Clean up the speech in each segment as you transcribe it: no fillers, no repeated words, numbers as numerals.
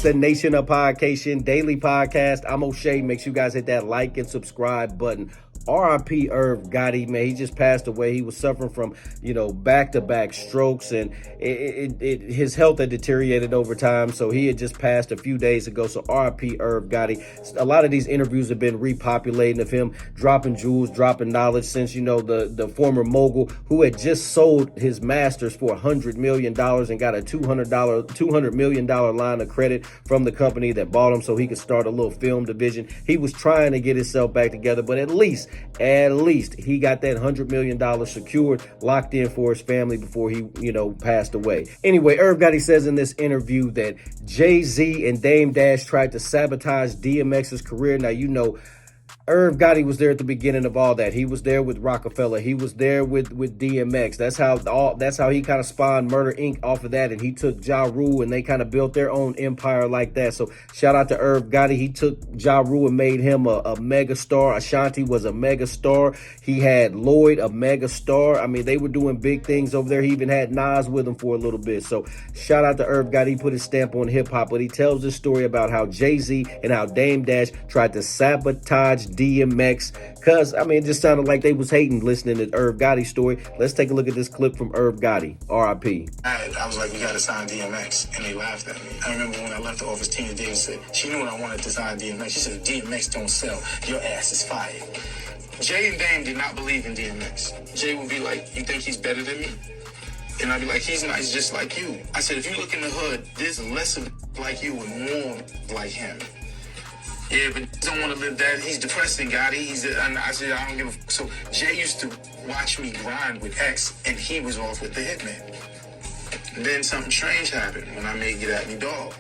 a Nation of Podcation daily podcast. I'm O'Shea. Make sure you guys hit that like and subscribe button. R.I.P. Irv Gotti, man. He just passed away. He was suffering from, back-to-back strokes, and his health had deteriorated over time. So he had just passed a few days ago. So R.I.P. Irv Gotti. A lot of these interviews have been repopulating of him dropping jewels, dropping knowledge since, the former mogul who had just sold his masters for $100 million and got a $200 million line of credit from the company that bought him so he could start a little film division. He was trying to get himself back together, but at least he got that $100 million secured, locked in for his family before he, passed away. Anyway, Irv Gotti says in this interview that Jay-Z and Dame Dash tried to sabotage DMX's career. Now, Irv Gotti was there at the beginning of all that. He was there with Rockefeller. He was there with DMX. That's how he kind of spawned Murder Inc. off of that, and he took Ja Rule and they kind of built their own empire like that. So shout out to Irv Gotti. He took Ja Rule and made him a mega star. Ashanti was a mega star. He had Lloyd, a mega star. I mean, they were doing big things over there. He even had Nas with him for a little bit. So shout out to Irv Gotti. He put his stamp on hip hop, but he tells this story about how Jay-Z and how Dame Dash tried to sabotage DMX, because it just sounded like they was hating listening to Irv Gotti's story. Let's take a look at this clip from Irv Gotti, R.I.P. I was like, we got to sign DMX, and they laughed at me. I remember when I left the office, Tina Davis said, she knew what I wanted to sign DMX. She said, if DMX don't sell, your ass is fired. Jay and Dame did not believe in DMX. Jay would be like, you think he's better than me? And I'd be like, he's nice just like you. I said, if you look in the hood, there's less of like you and more like him. Yeah, but don't want to live that. He's depressing, Gotti. I said, I don't give a f. So Jay used to watch me grind with X, and he was off with the Hitman. And then something strange happened when I made Get At Me Dog.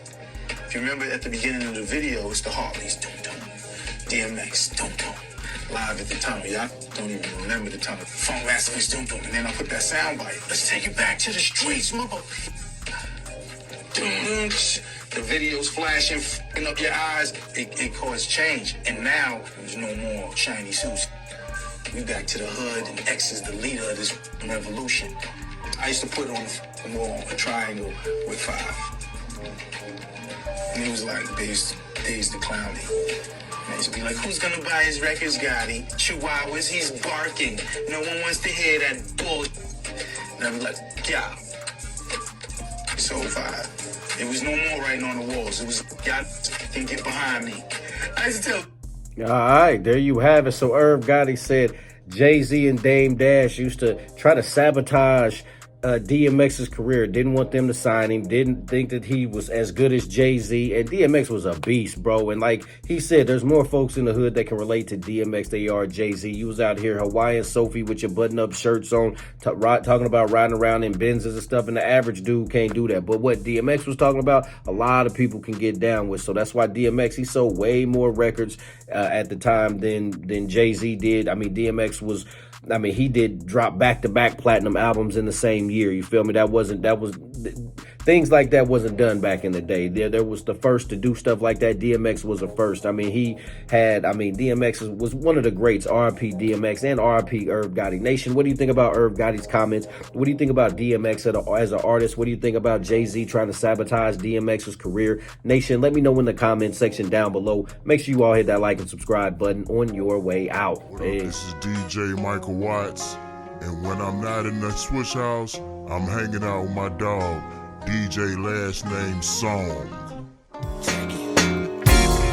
If you remember at the beginning of the video, it's the Harleys, dum-dum. DMX, dum-dum. Live at the tunnel. Y'all don't even remember the tunnel. Funk Masterpiece, dum-dum. And then I put that sound bite. Let's take you back to the streets, mother. Dum-dum. The videos flashing, f***ing up your eyes, it caused change. And now, there's no more shiny suits. We back to the hood, and X is the leader of this revolution. I used to put on the wall a triangle with 5. And it was like, they used to clown me. And they used to be like, who's gonna buy his records, Gotti? Chihuahuas, he's barking. No one wants to hear that bull. And I'd be like, yeah. So 5. It was no more writing on the walls. It was, y'all can get behind me. I used to tell. All right, there you have it. So Irv Gotti said Jay-Z and Dame Dash used to try to sabotage DMX's career. Didn't want them to sign him. Didn't think that he was as good as Jay-Z. And DMX was a beast, bro. And like he said, there's more folks in the hood that can relate to DMX than they are Jay-Z. You was out here Hawaiian Sophie with your button-up shirts on, talking about riding around in Benzes and stuff. And the average dude can't do that. But what DMX was talking about, a lot of people can get down with. So that's why DMX, he sold way more records at the time than Jay-Z did. DMX was... he did drop back-to-back platinum albums in the same year. You feel me? Things like that wasn't done back in the day. There was the first to do stuff like that. DMX was the first. DMX was one of the greats. R.I.P. DMX and R.I.P. Irv Gotti. Nation, what do you think about Irv Gotti's comments? What do you think about DMX as an artist? What do you think about Jay-Z trying to sabotage DMX's career? Nation, let me know in the comment section down below. Make sure you all hit that like and subscribe button on your way out. This is DJ Michael Watts, and when I'm not in the switch house, I'm hanging out with my dog, DJ Last Name Song.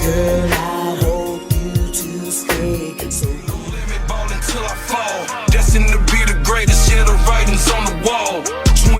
Girl,